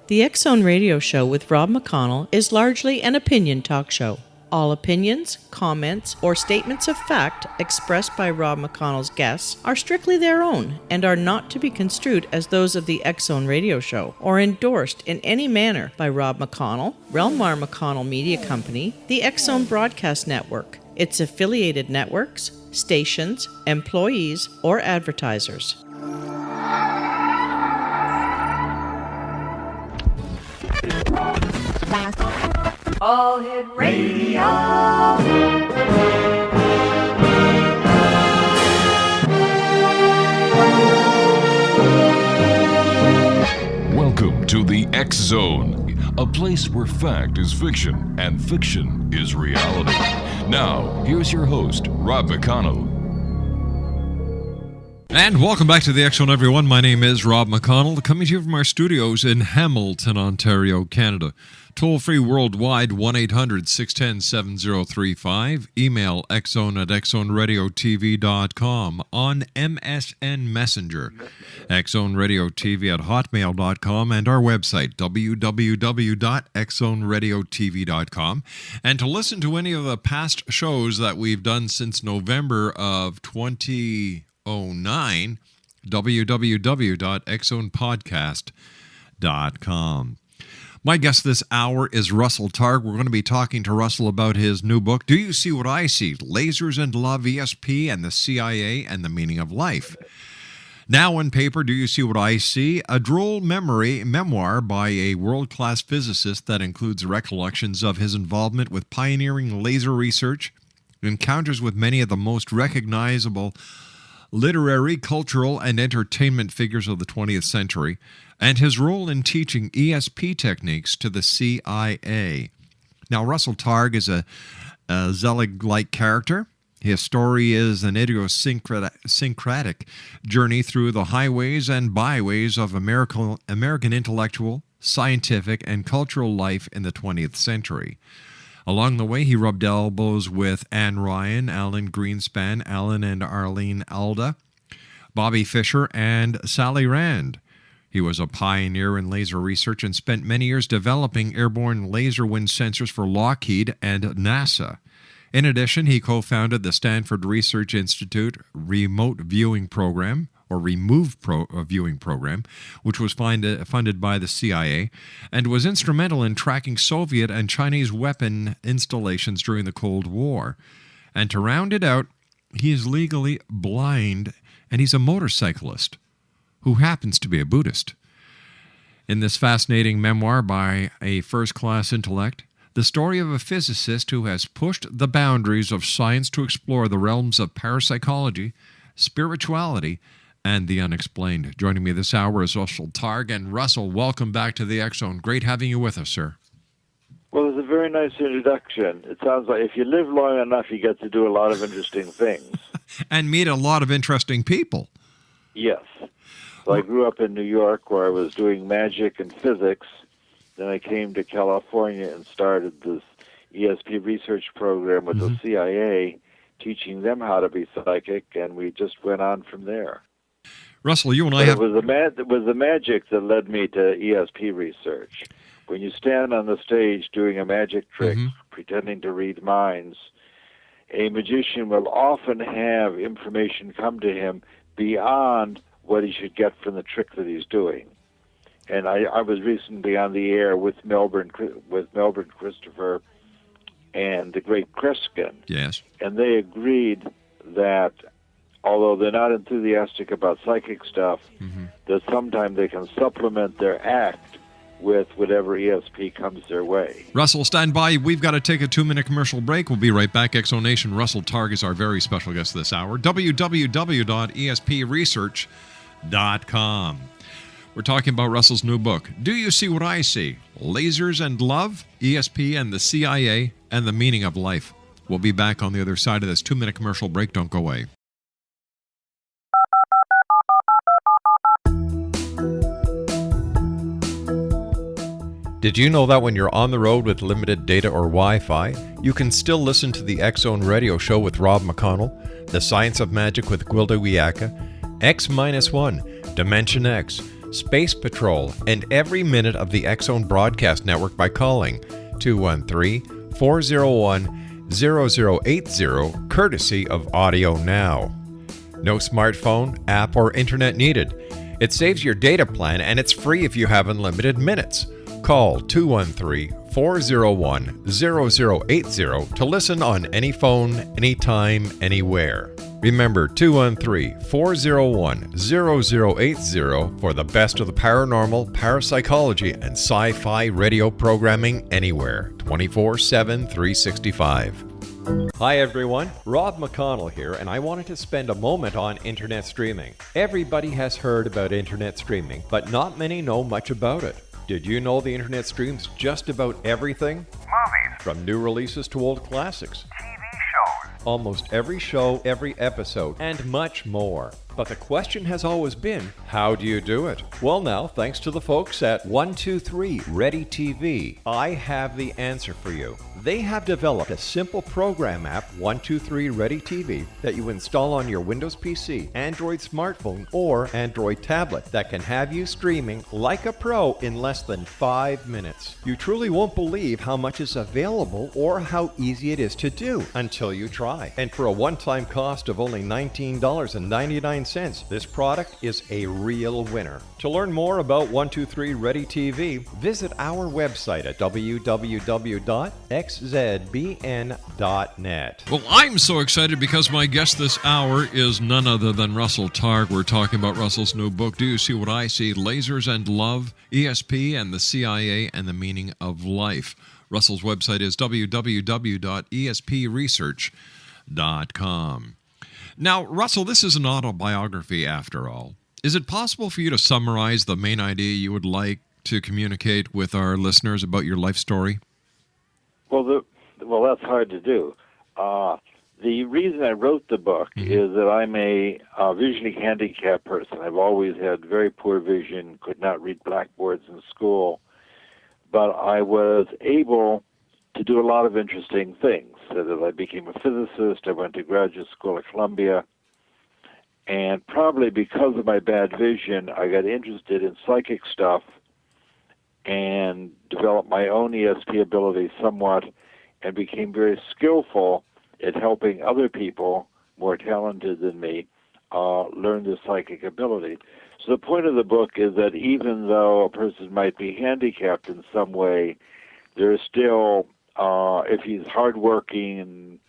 The X-Zone Radio Show with Rob McConnell is largely an opinion talk show. All opinions, comments, or statements of fact expressed by Rob McConnell's guests are strictly their own and are not to be construed as those of the X-Zone Radio Show or endorsed in any manner by Rob McConnell, Relmar McConnell Media Company, the X-Zone Broadcast Network, its affiliated networks, stations, employees, or advertisers. All Hit Radio. Welcome to the X-Zone, a place where fact is fiction and fiction is reality. Now, here's your host, Rob McConnell. And welcome back to the X-Zone, everyone. My name is Rob McConnell, coming to you from our studios in Hamilton, Ontario, Canada. Toll-free worldwide, 1-800-610-7035. Email xzone@xzoneradiotv.com. On MSN Messenger, xzoneradiotv@hotmail.com, and our website, www.xzoneradiotv.com. And to listen to any of the past shows that we've done since November of 2009, www.xzonepodcast.com. My guest this hour is Russell Targ. We're going to be talking to Russell about his new book, Do You See What I See? Lasers and Love, ESP and the CIA and the Meaning of Life. Now on paper, Do You See What I See? A droll memoir by a world-class physicist that includes recollections of his involvement with pioneering laser research, encounters with many of the most recognizable literary, cultural, and entertainment figures of the 20th century, and his role in teaching ESP techniques to the CIA. Now, Russell Targ is a Zelig-like character. His story is an idiosyncratic journey through the highways and byways of American intellectual, scientific, and cultural life in the 20th century. Along the way, he rubbed elbows with Ayn Rand, Alan Greenspan, Alan and Arlene Alda, Bobby Fischer, and Sally Rand. He was a pioneer in laser research and spent many years developing airborne laser wind sensors for Lockheed and NASA. In addition, he co-founded the Stanford Research Institute Remote Viewing Program, or viewing program, which was funded by the CIA, and was instrumental in tracking Soviet and Chinese weapon installations during the Cold War. And to round it out, he is legally blind, and he's a motorcyclist who happens to be a Buddhist. In this fascinating memoir by a first-class intellect, the story of a physicist who has pushed the boundaries of science to explore the realms of parapsychology, spirituality, and the unexplained. Joining me this hour is Russell Targ. And Russell, welcome back to the X-Zone. Great having you with us, sir. Well, it's a very nice introduction. It sounds like if you live long enough, you get to do a lot of interesting things. And meet a lot of interesting people. Yes. So I grew up in New York where I was doing magic and physics. Then I came to California and started this ESP research program with the CIA, teaching them how to be psychic, and we just went on from there. Russell, you and I have... It was the magic that led me to ESP research. When you stand on the stage doing a magic trick, pretending to read minds, a magician will often have information come to him beyond what he should get from the trick that he's doing. And I was recently on the air with Melbourne Christopher and the great Kreskin. Yes. And they agreed that although they're not enthusiastic about psychic stuff, that sometimes they can supplement their act with whatever ESP comes their way. Russell, stand by. We've got to take a 2-minute commercial break. We'll be right back. X-Zone Nation. Russell Targ is our very special guest this hour. www.espresearch.com. We're talking about Russell's new book, Do You See What I See? Lasers and Love, ESP and the CIA, and the Meaning of Life. We'll be back on the other side of this 2-minute commercial break. Don't go away. Did you know that when you're on the road with limited data or Wi-Fi, you can still listen to the X-Zone Radio Show with Rob McConnell, The Science of Magic with Gwilda Wiyaka, X-1, Dimension X, Space Patrol, and every minute of the X-Zone Broadcast Network by calling 213-401-0080, courtesy of Audio Now. No smartphone, app, or internet needed. It saves your data plan, and it's free if you have unlimited minutes. Call 213-401-0080 to listen on any phone, anytime, anywhere. Remember, 213-401-0080 for the best of the paranormal, parapsychology, and sci-fi radio programming anywhere, 24/7, 365. Hi everyone, Rob McConnell here, and I wanted to spend a moment on internet streaming. Everybody has heard about internet streaming, but not many know much about it. Did you know the internet streams just about everything? Movies, From new releases to old classics. TV shows, Almost every show, every episode, and much more. But the question has always been, how do you do it? Well now, thanks to the folks at 123 Ready TV, I have the answer for you. They have developed a simple program app, 123 Ready TV, that you install on your Windows PC, Android smartphone, or Android tablet that can have you streaming like a pro in less than 5 minutes. You truly won't believe how much is available or how easy it is to do until you try. And for a one-time cost of only $19.99, this product is a real winner. To learn more about 123 Ready TV, visit our website at www.xzbn.net. Well, I'm so excited because my guest this hour is none other than Russell Targ. We're talking about Russell's new book, Do You See What I See? Lasers and Love, ESP and the CIA and the Meaning of Life. Russell's website is www.espresearch.com. Now, Russell, this is an autobiography after all. Is it possible for you to summarize the main idea you would like to communicate with our listeners about your life story? Well, that's hard to do. The reason I wrote the book is that I'm a visually handicapped person. I've always had very poor vision, could not read blackboards in school, but I was able to do a lot of interesting things. So that I became a physicist, I went to graduate school at Columbia, and probably because of my bad vision, I got interested in psychic stuff and developed my own ESP ability somewhat and became very skillful at helping other people more talented than me learn the psychic ability. So the point of the book is that even though a person might be handicapped in some way, there's still if he's hardworking and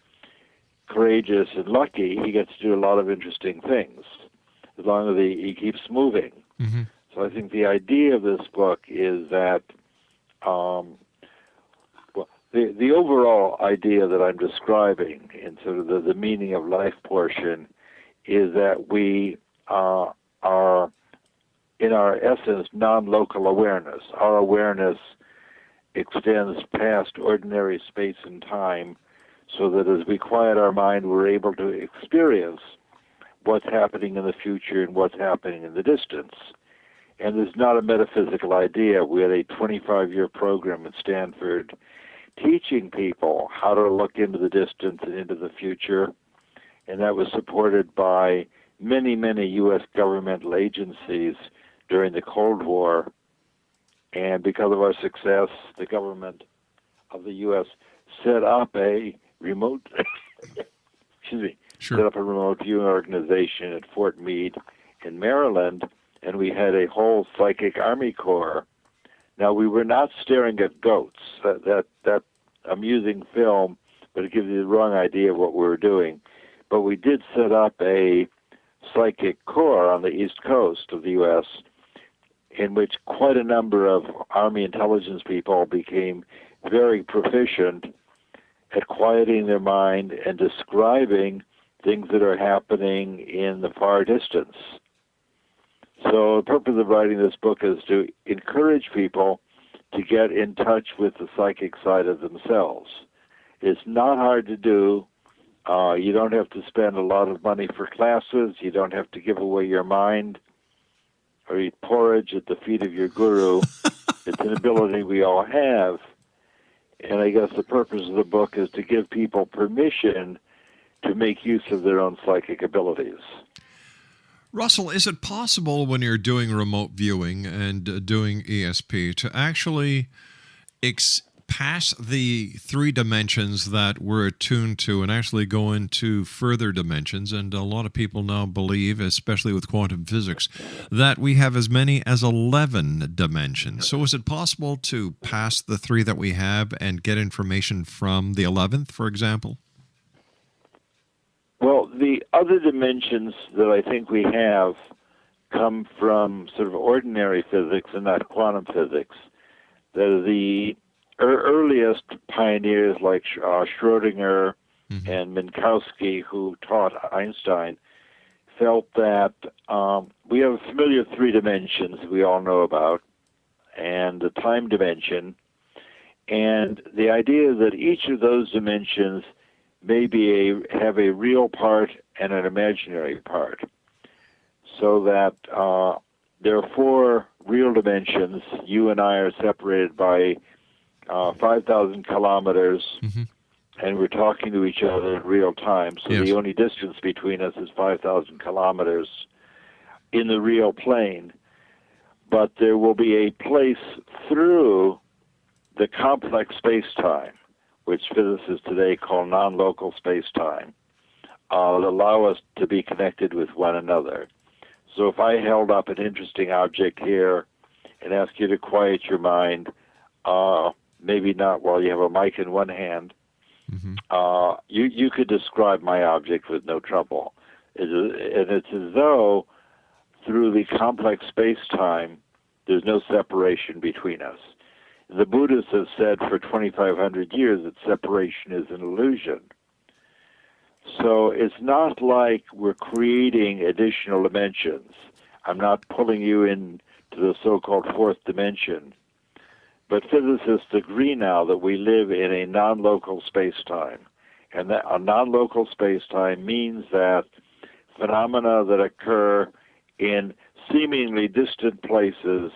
courageous and lucky, he gets to do a lot of interesting things as long as he keeps moving. Mm-hmm. So I think the idea of this book is that, the overall idea that I'm describing in sort of the meaning of life portion is that we are, in our essence, non-local awareness. Our awareness extends past ordinary space and time, so that as we quiet our mind, we're able to experience what's happening in the future and what's happening in the distance. And it's not a metaphysical idea. We had a 25-year program at Stanford teaching people how to look into the distance and into the future, and that was supported by many, many U.S. governmental agencies during the Cold War. And because of our success, the government of the U.S. set up a remote, set up a remote viewing organization at Fort Meade in Maryland, and we had a whole psychic Army Corps. Now, we were not staring at goats. That amusing film, but it gives you the wrong idea of what we were doing. But we did set up a psychic corps on the East Coast of the U.S., in which quite a number of Army intelligence people became very proficient at quieting their mind and describing things that are happening in the far distance. So the purpose of writing this book is to encourage people to get in touch with the psychic side of themselves. It's not hard to do. You don't have to spend a lot of money for classes. You don't have to give away your mind or eat porridge at the feet of your guru. It's an ability we all have. And I guess the purpose of the book is to give people permission to make use of their own psychic abilities. Russell, is it possible when you're doing remote viewing and doing ESP to actually pass the three dimensions that we're attuned to and actually go into further dimensions? And a lot of people now believe, especially with quantum physics, that we have as many as 11 dimensions. So is it possible to pass the three that we have and get information from the 11th, for example? Well, the other dimensions that I think we have come from sort of ordinary physics and not quantum physics. The earliest pioneers like Schrödinger and Minkowski, who taught Einstein, felt that we have a familiar three dimensions we all know about, and the time dimension, and the idea that each of those dimensions may have a real part and an imaginary part, so that there are four real dimensions. You and I are separated by 5,000 kilometers, and we're talking to each other in real time. So the only distance between us is 5,000 kilometers in the real plane. But there will be a place through the complex space-time, which physicists today call non-local space-time, that allow us to be connected with one another. So if I held up an interesting object here and asked you to quiet your mind, maybe not while you have a mic in one hand, you could describe my object with no trouble. And it's as though through the complex space-time, there's no separation between us. The Buddhists have said for 2,500 years that separation is an illusion. So it's not like we're creating additional dimensions. I'm not pulling you into the so-called fourth dimension. But physicists agree now that we live in a non-local space-time. And that a non-local space-time means that phenomena that occur in seemingly distant places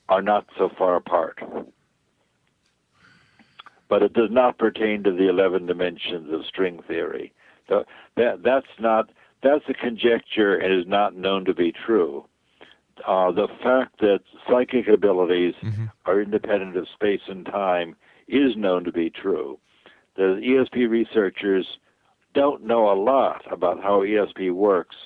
are not so far apart. But it does not pertain to the 11 dimensions of string theory. That's a conjecture and is not known to be true. The fact that psychic abilities are independent of space and time is known to be true. The ESP researchers don't know a lot about how ESP works,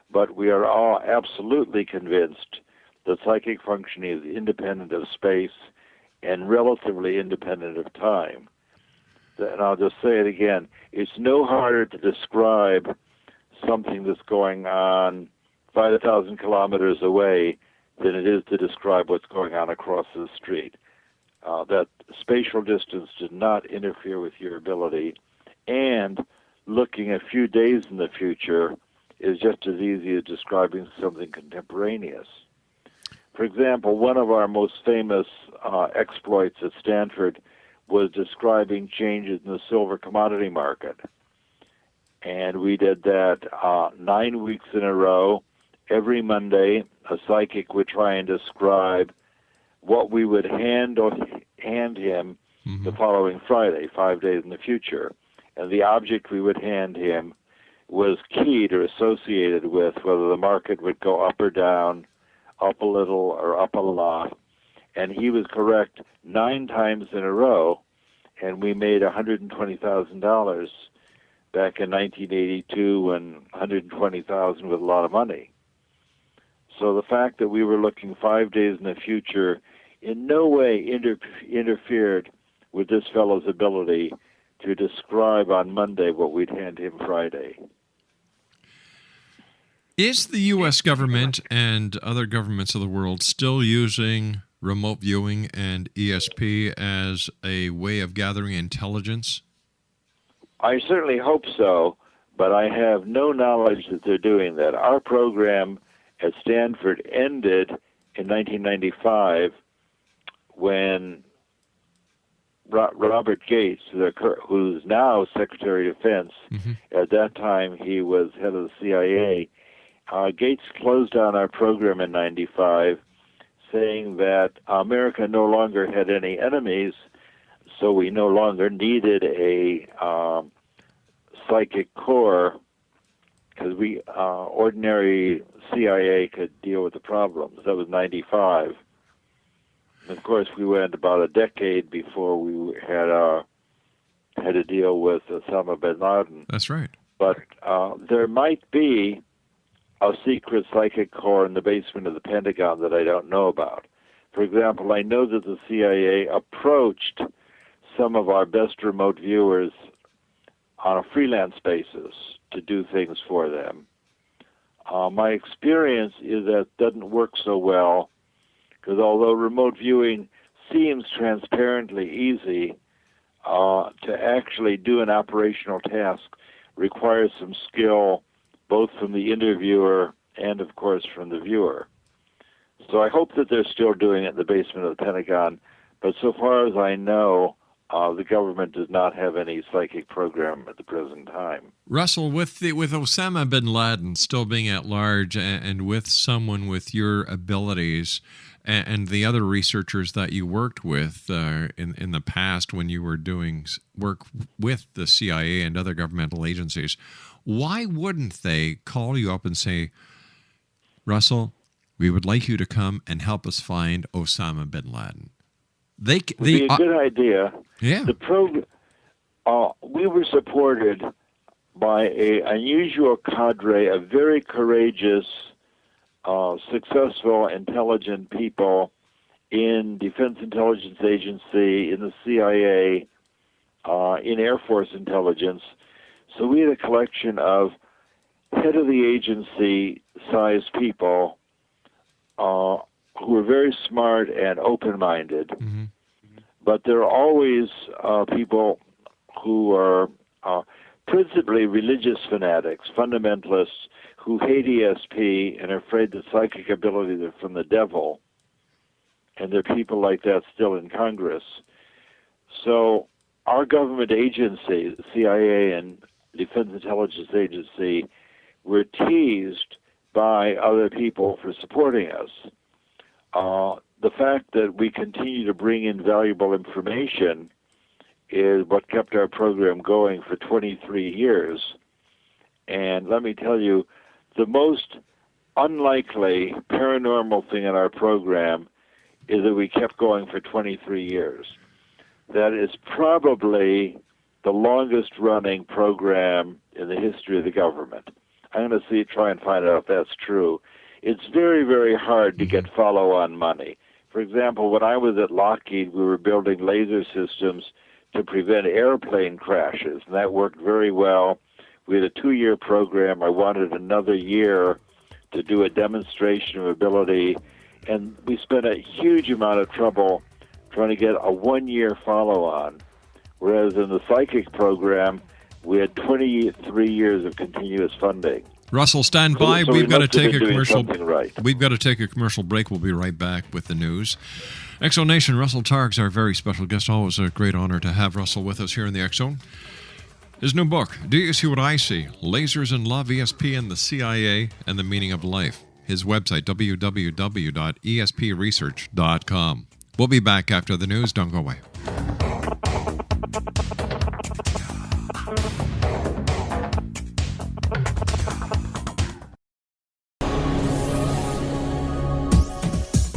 but we are all absolutely convinced that psychic functioning is independent of space and relatively independent of time. And I'll just say it again, it's no harder to describe something that's going on 5,000 kilometers away than it is to describe what's going on across the street. That spatial distance does not interfere with your ability, and looking a few days in the future is just as easy as describing something contemporaneous. For example, one of our most famous exploits at Stanford was describing changes in the silver commodity market. And we did that 9 weeks in a row. Every Monday, a psychic would try and describe what we would hand him the following Friday, 5 days in the future. And the object we would hand him was keyed or associated with whether the market would go up or down, up a little or up a lot. And he was correct 9 times in a row, and we made $120,000 back in 1982 when $120,000 was a lot of money. So the fact that we were looking 5 days in the future in no way interfered with this fellow's ability to describe on Monday what we'd hand him Friday. Is the U.S. government and other governments of the world still using remote viewing and ESP as a way of gathering intelligence? I certainly hope so, but I have no knowledge that they're doing that. Our program at Stanford ended in 1995 when Robert Gates, who's now Secretary of Defense, at that time he was head of the CIA, Gates closed down our program in 95, saying that America no longer had any enemies, so we no longer needed a psychic corps because we ordinary CIA could deal with the problems. That was 95. And of course, we went about a decade before we had to deal with Osama bin Laden. That's right. But there might be a secret psychic corps in the basement of the Pentagon that I don't know about. For example, I know that the CIA approached some of our best remote viewers on a freelance basis to do things for them. My experience is that doesn't work so well, because although remote viewing seems transparently easy, to actually do an operational task requires some skill, both from the interviewer and, of course, from the viewer. So I hope that they're still doing it in the basement of the Pentagon, but so far as I know, the government does not have any psychic program at the present time. Russell, with Osama bin Laden still being at large, and with someone with your abilities and the other researchers that you worked with in the past when you were doing work with the CIA and other governmental agencies, why wouldn't they call you up and say, Russell, we would like you to come and help us find Osama bin Laden? Would be a good idea. Yeah. We were supported by an unusual cadre of very courageous, successful, intelligent people in Defense Intelligence Agency, in the CIA, in Air Force intelligence. So we had a collection of head of the agency sized people who were very smart and open-minded. Mm-hmm. But there are always people who are principally religious fanatics, fundamentalists, who hate ESP and are afraid that psychic abilities are from the devil. And there are people like that still in Congress. So our government agency, the CIA and Defense Intelligence Agency, were teased by other people for supporting us. The fact that we continue to bring in valuable information is what kept our program going for 23 years. And let me tell you, the most unlikely paranormal thing in our program is that we kept going for 23 years. That is probably the longest running program in the history of the government. I'm going to try and find out if that's true. It's very, very hard to get follow-on money. For example, when I was at Lockheed, we were building laser systems to prevent airplane crashes, and that worked very well. We had a 2-year program. I wanted another year to do a demonstration of ability, and we spent a huge amount of trouble trying to get a 1-year follow-on, whereas in the psychic program, we had 23 years of continuous funding. Russell, stand by. So We've got to take a commercial. We've got to take a commercial break. We'll be right back with the news. X-Zone Nation, Russell Targ's our very special guest. Always a great honor to have Russell with us here in the X-Zone. His new book, Do You See What I See? Lasers and Love, ESP and the CIA and the Meaning of Life. His website, www.espresearch.com. We'll be back after the news. Don't go away.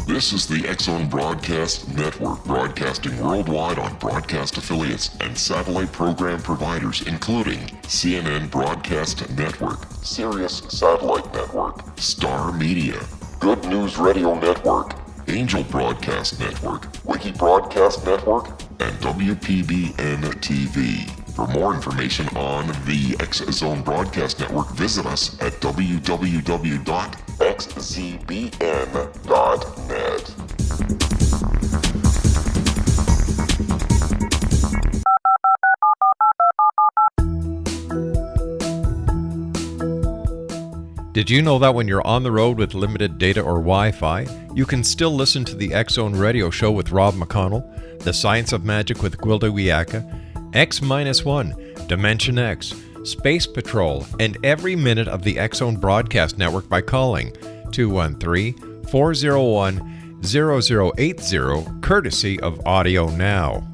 This is the X-Zone Broadcast Network, broadcasting worldwide on broadcast affiliates and satellite program providers, including CNN Broadcast Network, Sirius Satellite Network, Star Media, Good News Radio Network, Angel Broadcast Network, Wiki Broadcast Network, and WPBN TV. For more information on the X-Zone Broadcast Network, visit us at www.xzbn.net. Did you know that when you're on the road with limited data or Wi-Fi, you can still listen to the X-Zone Radio Show with Rob McConnell, The Science of Magic with Gwilda Wiyaka, X-1, Dimension X, Space Patrol, and every minute of the X-Zone Broadcast Network by calling 213-401-0080, courtesy of Audio Now.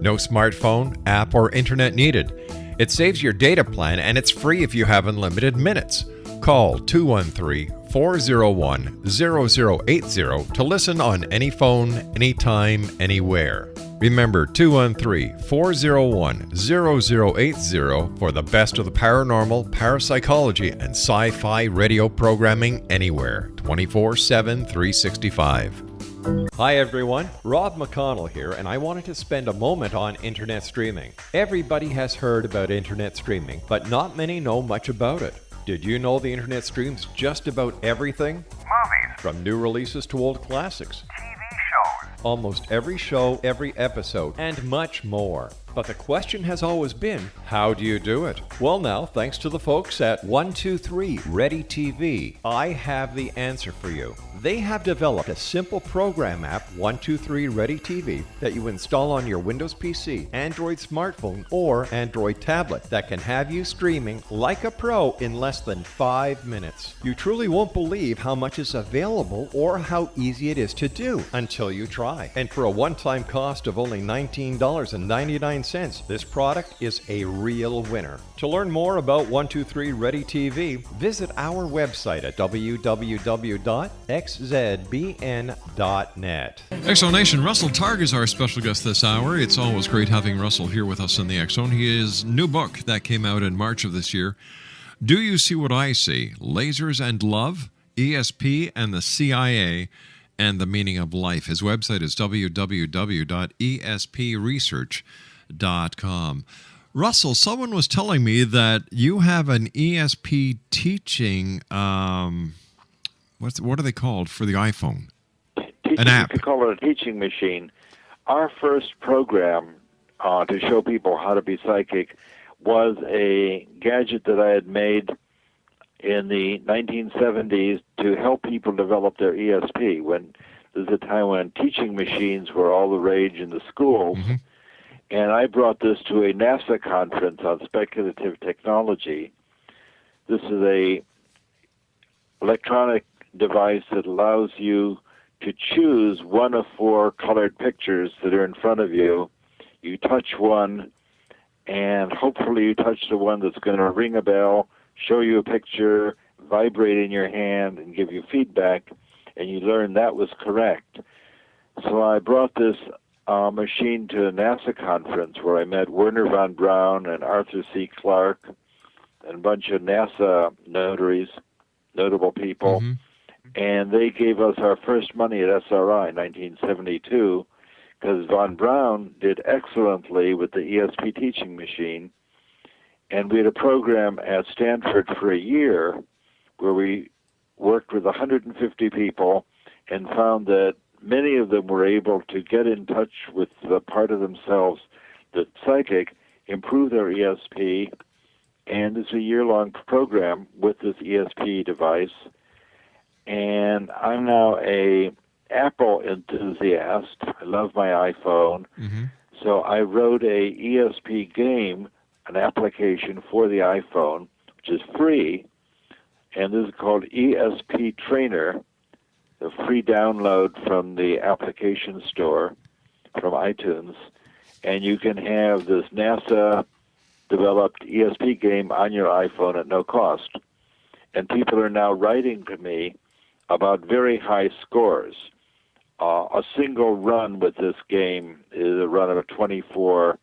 No smartphone, app, or internet needed. It saves your data plan and it's free if you have unlimited minutes. Call 213-401-0080 to listen on any phone, anytime, anywhere. Remember 213-401-0080 for the best of the paranormal, parapsychology, and sci-fi radio programming anywhere, 24/7, 365. Hi everyone, Rob McConnell here, and I wanted to spend a moment on internet streaming. Everybody has heard about internet streaming, but not many know much about it. Did you know the internet streams just about everything? Movies, From new releases to old classics. TV shows, Almost every show, every episode, and much more. But the question has always been, how do you do it? Well now, thanks to the folks at 123 Ready TV, I have the answer for you. They have developed a simple program app, 123 Ready TV, that you install on your Windows PC, Android smartphone, or Android tablet that can have you streaming like a pro in less than 5 minutes. You truly won't believe how much is available or how easy it is to do until you try. And for a one-time cost of only $19.99, this product is a real winner. To learn more about 123 Ready TV, visit our website at www.xzbn.net. Exonation, Russell Targ is our special guest this hour. It's always great having Russell here with us in the Exxon. His new book that came out in March of this year, Do You See What I See? Lasers and Love, ESP and the CIA, and the Meaning of Life. His website is www.espresearch.com. Russell, someone was telling me that you have an ESP teaching, what are they called for the iPhone? An app. You could call it a teaching machine. Our first program to show people how to be psychic was a gadget that I had made in the 1970s to help people develop their ESP. When there's a time when teaching machines were all the rage in the schools, and I brought this to a NASA conference on speculative technology. This is a electronic device that allows you to choose one of 4 colored pictures that are in front of you. You touch one, and hopefully you touch the one that's going to ring a bell, show you a picture, vibrate in your hand, and give you feedback, and you learn that was correct. So I brought this machine to a NASA conference where I met Werner von Braun and Arthur C. Clarke and a bunch of NASA notaries, notable people, and they gave us our first money at SRI in 1972 because von Braun did excellently with the ESP teaching machine. And we had a program at Stanford for a year where we worked with 150 people and found that many of them were able to get in touch with the part of themselves that's psychic, improve their ESP, and it's a year-long program with this ESP device. And I'm now a Apple enthusiast. I love my iPhone. So I wrote a ESP game, an application for the iPhone, which is free, and this is called ESP Trainer, a free download from the application store from iTunes, and you can have this NASA-developed ESP game on your iPhone at no cost. And people are now writing to me about very high scores. A single run with this game is a run of 24,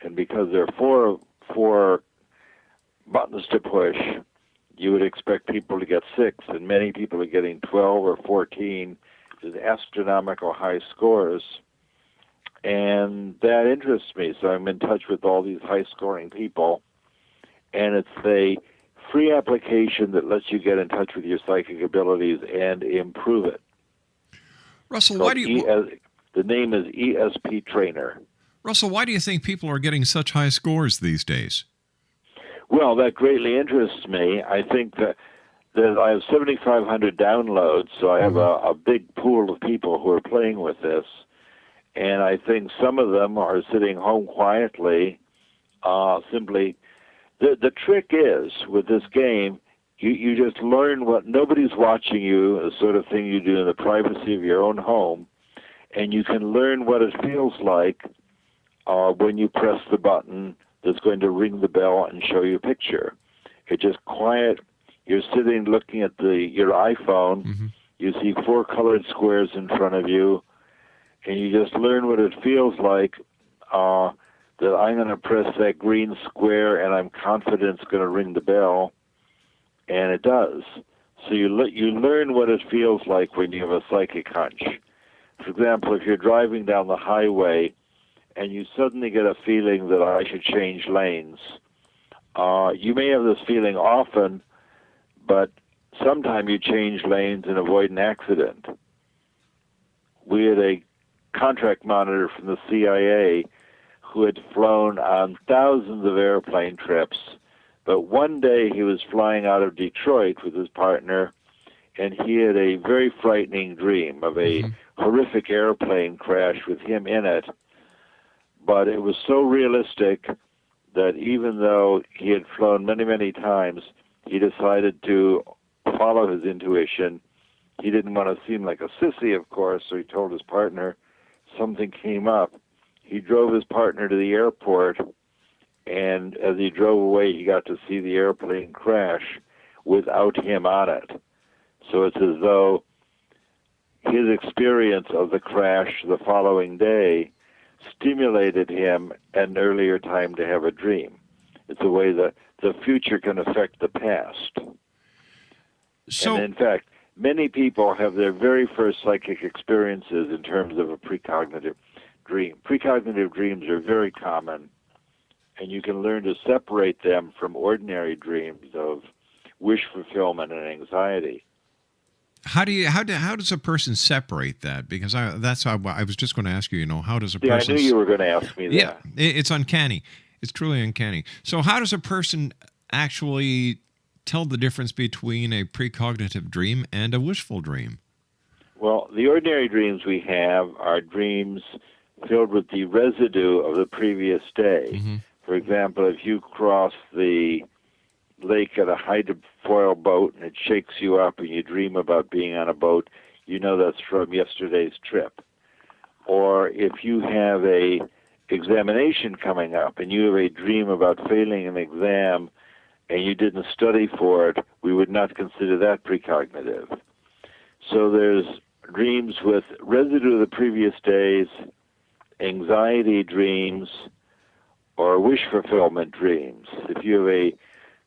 and because there are four buttons to push, you would expect people to get 6, and many people are getting 12 or 14. It's astronomical high scores, and that interests me. So I'm in touch with all these high-scoring people, and it's a free application that lets you get in touch with your psychic abilities and improve it. Russell, why do you... The name is ESP Trainer. Russell, why do you think people are getting such high scores these days? Well, that greatly interests me. I think that I have 7,500 downloads, so I have a big pool of people who are playing with this. And I think some of them are sitting home quietly, simply. The trick is, with this game, you just learn what nobody's watching you, the sort of thing you do in the privacy of your own home, and you can learn what it feels like when you press the button, that's going to ring the bell and show you a picture. It's just quiet. You're sitting looking at your iPhone. You see 4 colored squares in front of you, and you just learn what it feels like that I'm going to press that green square, and I'm confident it's going to ring the bell, and it does. So you learn what it feels like when you have a psychic hunch. For example, if you're driving down the highway and you suddenly get a feeling that I should change lanes, you may have this feeling often, but sometime you change lanes and avoid an accident. We had a contract monitor from the CIA who had flown on thousands of airplane trips, but one day he was flying out of Detroit with his partner, and he had a very frightening dream of a horrific airplane crash with him in it. But it was so realistic that even though he had flown many, many times, he decided to follow his intuition. He didn't want to seem like a sissy, of course, so he told his partner something came up. He drove his partner to the airport, and as he drove away, he got to see the airplane crash without him on it. So it's as though his experience of the crash the following day stimulated him at an earlier time to have a dream. It's a way that the future can affect the past. So, and in fact, many people have their very first psychic experiences in terms of a precognitive dream. Precognitive dreams are very common, and you can learn to separate them from ordinary dreams of wish fulfillment and anxiety. how does a person separate that? Because that's how I was just going to ask you. How does a person? I knew you were going to ask me that. Yeah, it's uncanny. It's truly uncanny. So how does a person actually tell the difference between a precognitive dream and a wishful dream? Well, the ordinary dreams we have are dreams filled with the residue of the previous day. For example, if you cross the lake at a hydrofoil boat and it shakes you up and you dream about being on a boat, you know that's from yesterday's trip. Or if you have a examination coming up and you have a dream about failing an exam and you didn't study for it, we would not consider that precognitive. So there's dreams with residue of the previous days, anxiety dreams, or wish fulfillment dreams. If you have a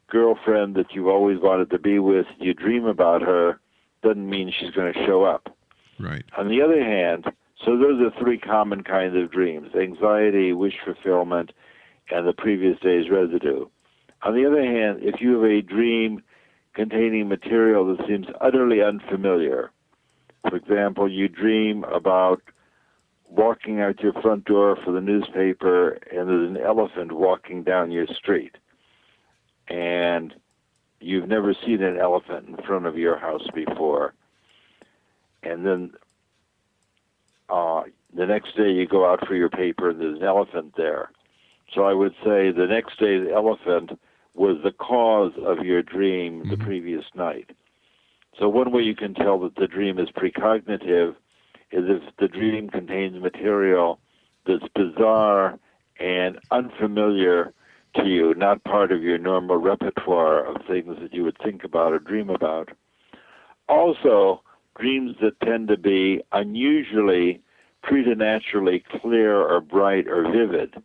girlfriend that you've always wanted to be with, you dream about her, doesn't mean she's going to show up. Right. On the other hand, so those are 3 common kinds of dreams: anxiety, wish fulfillment, and the previous day's residue. On the other hand, if you have a dream containing material that seems utterly unfamiliar, for example, you dream about walking out your front door for the newspaper and there's an elephant walking down your street, and you've never seen an elephant in front of your house before, and then the next day you go out for your paper and there's an elephant there. So I would say the next day the elephant was the cause of your dream the previous night. So one way you can tell that the dream is precognitive is if the dream contains material that's bizarre and unfamiliar to you, not part of your normal repertoire of things that you would think about or dream about. Also, dreams that tend to be unusually, preternaturally clear or bright or vivid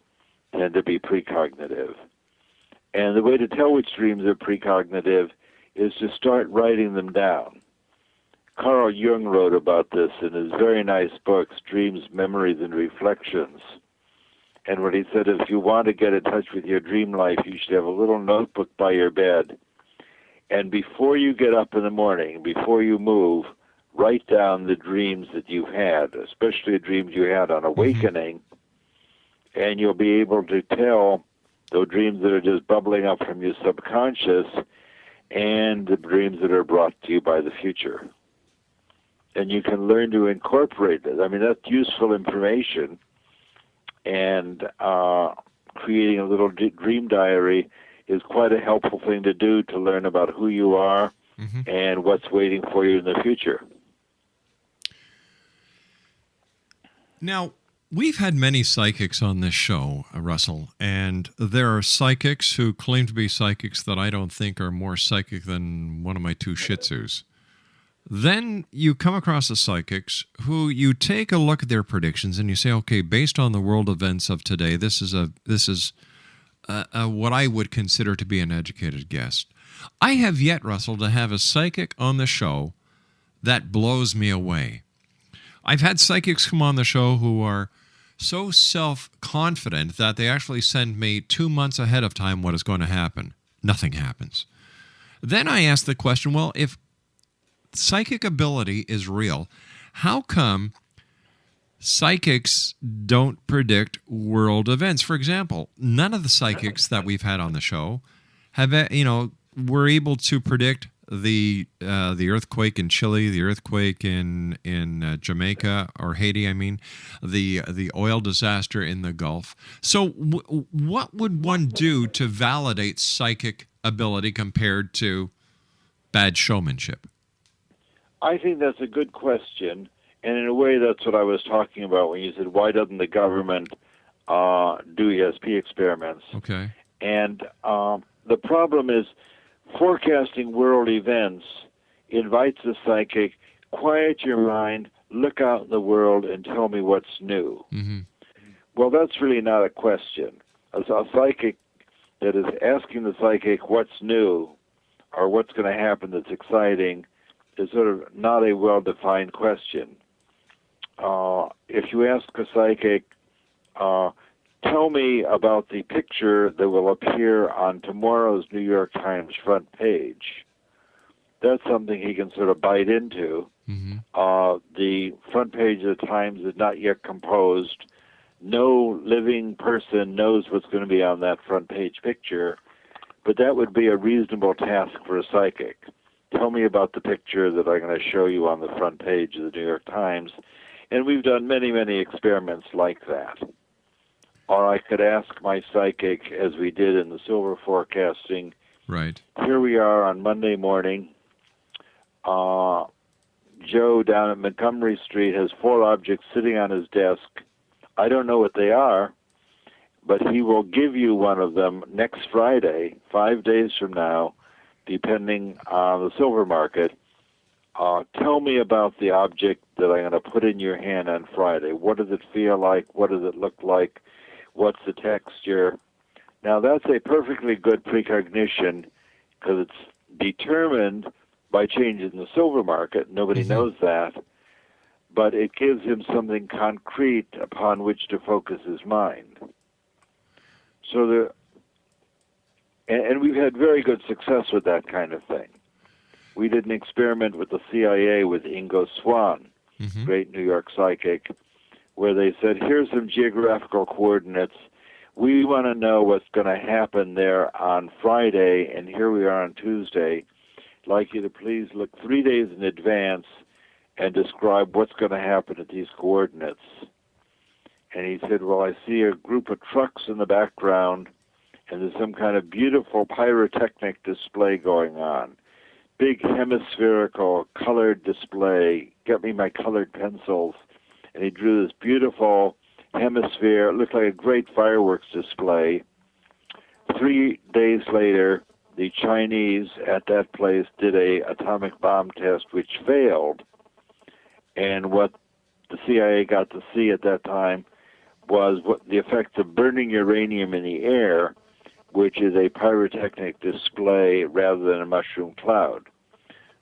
tend to be precognitive. And the way to tell which dreams are precognitive is to start writing them down. Carl Jung wrote about this in his very nice books, Dreams, Memories, and Reflections. And what he said is, if you want to get in touch with your dream life, you should have a little notebook by your bed. And before you get up in the morning, before you move, write down the dreams that you've had, especially the dreams you had on awakening, and you'll be able to tell the dreams that are just bubbling up from your subconscious and the dreams that are brought to you by the future. And you can learn to incorporate it. I mean, that's useful information. And creating a little dream diary is quite a helpful thing to do to learn about who you are and what's waiting for you in the future. Now, We've had many psychics on this show, Russell, and there are psychics who claim to be psychics that I don't think are more psychic than one of my two Shih Tzus. Then you come across the psychics who you take a look at their predictions and you say, okay, based on the world events of today, this is what I would consider to be an educated guess. I have yet, Russell, to have a psychic on the show that blows me away. I've had psychics come on the show who are so self-confident that they actually send me 2 months ahead of time what is going to happen. Nothing happens. Then I ask the question, well, if psychic ability is real, how come psychics don't predict world events? For example, none of the psychics that we've had on the show have, were able to predict the earthquake in Chile, the earthquake in Jamaica or Haiti, the oil disaster in the Gulf. So what would one do to validate psychic ability compared to bad showmanship? I think that's a good question, and in a way that's what I was talking about when you said, why doesn't the government do ESP experiments? Okay. And the problem is forecasting world events invites the psychic, quiet your mind, look out in the world, and tell me what's new. Mm-hmm. Well, that's really not a question. A psychic that is asking the psychic what's new or what's going to happen that's exciting is sort of not a well-defined question. If you ask a psychic, tell me about the picture that will appear on tomorrow's New York Times front page, that's something he can sort of bite into. Mm-hmm. The front page of the Times is not yet composed. No living person knows what's going to be on that front page picture, but that would be a reasonable task for a psychic. Tell me about the picture that I'm going to show you on the front page of the New York Times. And we've done many, many experiments like that. Or I could ask my psychic, as we did in the silver forecasting, right. Here we are on Monday morning. Joe down at Montgomery Street has 4 objects sitting on his desk. I don't know what they are, but he will give you one of them next Friday, 5 days from now, depending on the silver market. Tell me about the object that I'm going to put in your hand on Friday. What does it feel like? What does it look like? What's the texture? Now, that's a perfectly good precognition because it's determined by changes in the silver market. Nobody knows that. But it gives him something concrete upon which to focus his mind. So and we've had very good success with that kind of thing. We did an experiment with the CIA with Ingo Swann, great New York psychic, where they said, here's some geographical coordinates. We want to know what's going to happen there on Friday, and here we are on Tuesday. I'd like you to please look 3 days in advance and describe what's going to happen at these coordinates. And he said, well, I see a group of trucks in the background, and there's some kind of beautiful pyrotechnic display going on. Big hemispherical colored display. Get me my colored pencils. And he drew this beautiful hemisphere. It looked like a great fireworks display. 3 days later, the Chinese at that place did a atomic bomb test which failed. And what the CIA got to see at that time was what the effects of burning uranium in the air, which is a pyrotechnic display rather than a mushroom cloud.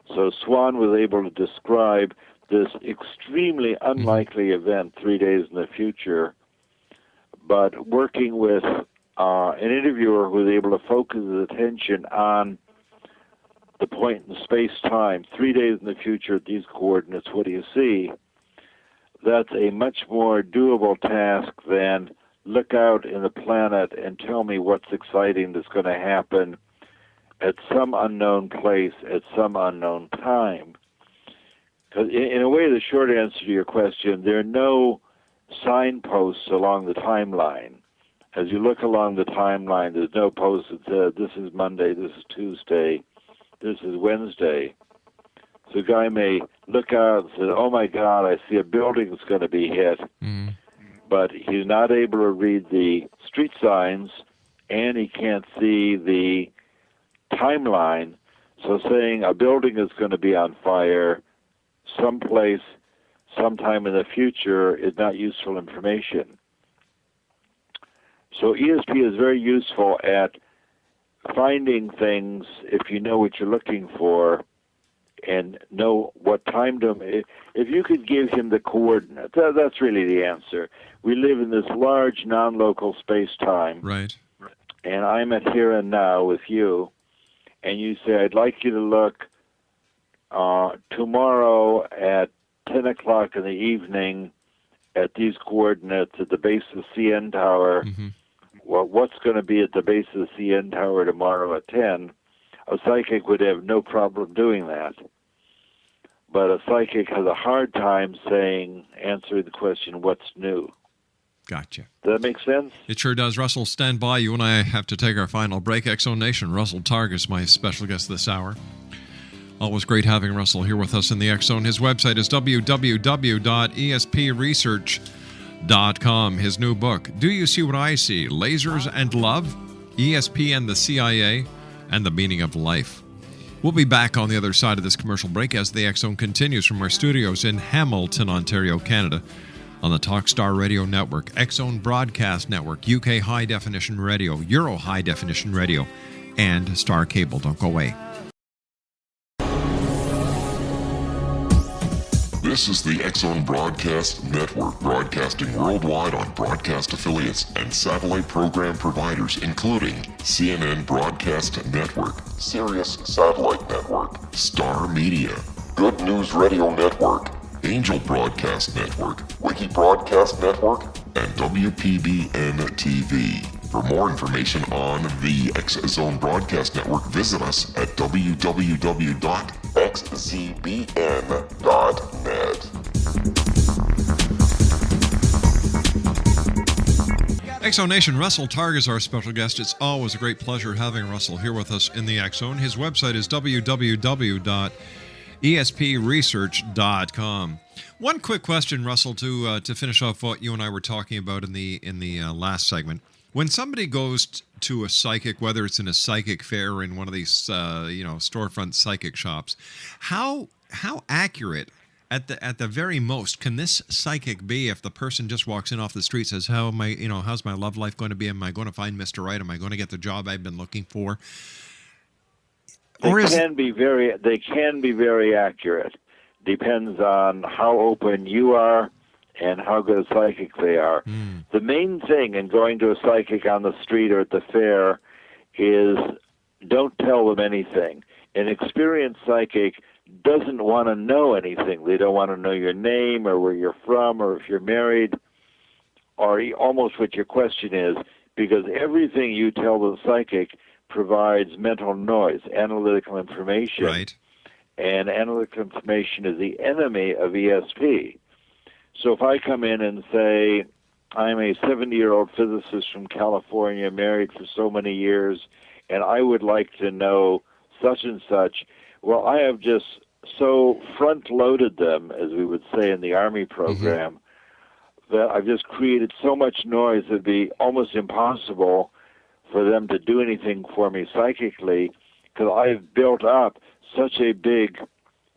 So Swann was able to describe this extremely unlikely event 3 days in the future, but working with an interviewer who was able to focus his attention on the point in space-time, 3 days in the future at these coordinates, what do you see? That's a much more doable task than look out in the planet and tell me what's exciting that's going to happen at some unknown place at some unknown time. Because in a way, the short answer to your question, there are no signposts along the timeline. As you look along the timeline, there's no post that says, this is Monday, this is Tuesday, this is Wednesday. So a guy may look out and say, oh my God, I see a building that's going to be hit. but he's not able to read the street signs, and he can't see the timeline. So saying a building is going to be on fire someplace, sometime in the future is not useful information. So ESP is very useful at finding things if you know what you're looking for and know what time to... If you could give him the coordinates, that's really the answer. We live in this large non-local space-time. Right. And I'm at here and now with you, and you say, I'd like you to look tomorrow at 10 o'clock in the evening at these coordinates at the base of the CN Tower. Mm-hmm. Well, what's going to be at the base of the CN Tower tomorrow at 10? A psychic would have no problem doing that. But a psychic has a hard time answering the question, what's new? Gotcha. Does that make sense? It sure does. Russell, stand by. You and I have to take our final break. Exo Nation, Russell Targ is my special guest this hour. Always great having Russell here with us in the X Zone. His website is www.espresearch.com. His new book, Do You See What I See? Lasers and Love, ESP and the CIA, and the Meaning of Life. We'll be back on the other side of this commercial break as the X Zone continues from our studios in Hamilton, Ontario, Canada, on the Talkstar Radio Network, X Zone Broadcast Network, UK High Definition Radio, Euro High Definition Radio, and Star Cable. Don't go away. This is the X Zone Broadcast Network, broadcasting worldwide on broadcast affiliates and satellite program providers, including CNN Broadcast Network, Sirius Satellite Network, Star Media, Good News Radio Network, Angel Broadcast Network, Wiki Broadcast Network, and WPBN TV. For more information on the X Zone Broadcast Network, visit us at www.xzbn.net. X Zone Nation, Russell Targ is our special guest. It's always a great pleasure having Russell here with us in the X Zone. His website is www.espresearch.com. One quick question, Russell, to finish off what you and I were talking about in the last segment. When somebody goes to a psychic, whether it's in a psychic fair or in one of these storefront psychic shops, how accurate at the very most can this psychic be if the person just walks in off the street, says, how's my love life going to be? Am I going to find Mr. Right? Am I going to get the job I've been looking for? They can be very accurate. Depends on how open you are and how good a psychic they are. The main thing in going to a psychic on the street or at the fair is don't tell them anything. An experienced psychic doesn't want to know anything. They don't want to know your name or where you're from or if you're married or almost what your question is, because everything you tell the psychic provides mental noise, analytical information. Right. And analytical information is the enemy of ESP. So if I come in and say, I'm a 70-year-old physicist from California, married for so many years, and I would like to know such and such, well, I have just so front-loaded them, as we would say in the Army program, that I've just created so much noise it would be almost impossible for them to do anything for me psychically, because I've built up such a big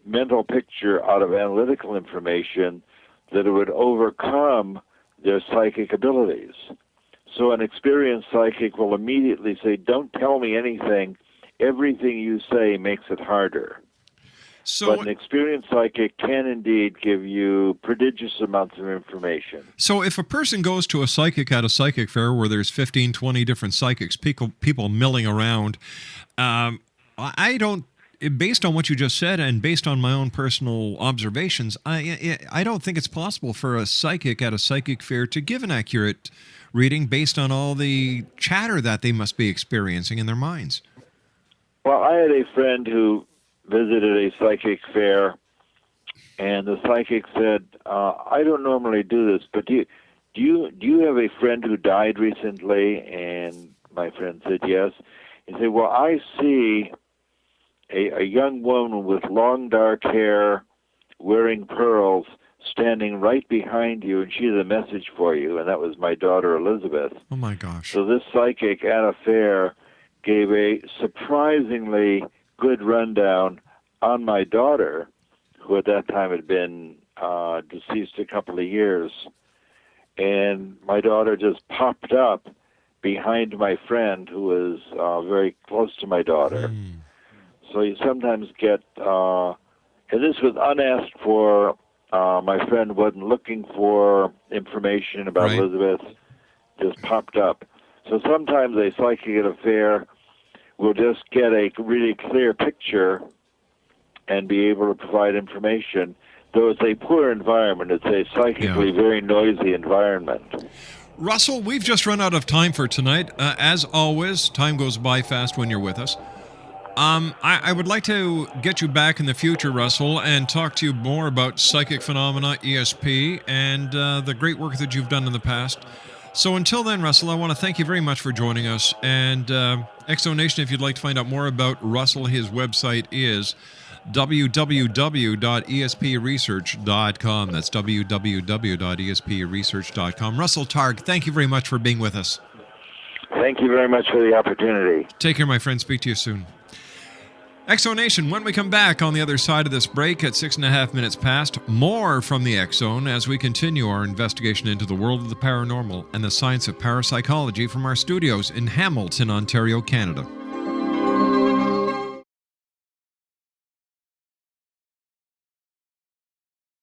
mental picture out of analytical information that it would overcome their psychic abilities. So an experienced psychic will immediately say, don't tell me anything. Everything you say makes it harder. But an experienced psychic can indeed give you prodigious amounts of information. So if a person goes to a psychic at a psychic fair where there's 15, 20 different psychics, people milling around, I don't... Based on what you just said and based on my own personal observations, I don't think it's possible for a psychic at a psychic fair to give an accurate reading based on all the chatter that they must be experiencing in their minds. Well, I had a friend who visited a psychic fair, and the psychic said, I don't normally do this, but do you have a friend who died recently? And my friend said yes. He said, well, I see a young woman with long dark hair wearing pearls standing right behind you, and she had a message for you, and that was my daughter Elizabeth. Oh my gosh. So this psychic at a fair gave a surprisingly good rundown on my daughter, who at that time had been deceased a couple of years. And my daughter just popped up behind my friend, who was very close to my daughter. So you sometimes get, and this was unasked for. My friend wasn't looking for information about Right. Elizabeth, just popped up. So sometimes a psychic at a fair will just get a really clear picture and be able to provide information, though it's a poor environment. It's a psychically very noisy environment. Russell, we've just run out of time for tonight. As always, time goes by fast when you're with us. I would like to get you back in the future, Russell, and talk to you more about psychic phenomena, ESP, and the great work that you've done in the past. So until then, Russell, I want to thank you very much for joining us. And Exonation, if you'd like to find out more about Russell, his website is www.espresearch.com. That's www.espresearch.com. Russell Targ, thank you very much for being with us. Thank you very much for the opportunity. Take care, my friend. Speak to you soon. Exonation, when we come back on the other side of this break at 6.5 minutes past, more from the X Zone as we continue our investigation into the world of the paranormal and the science of parapsychology from our studios in Hamilton, Ontario, Canada.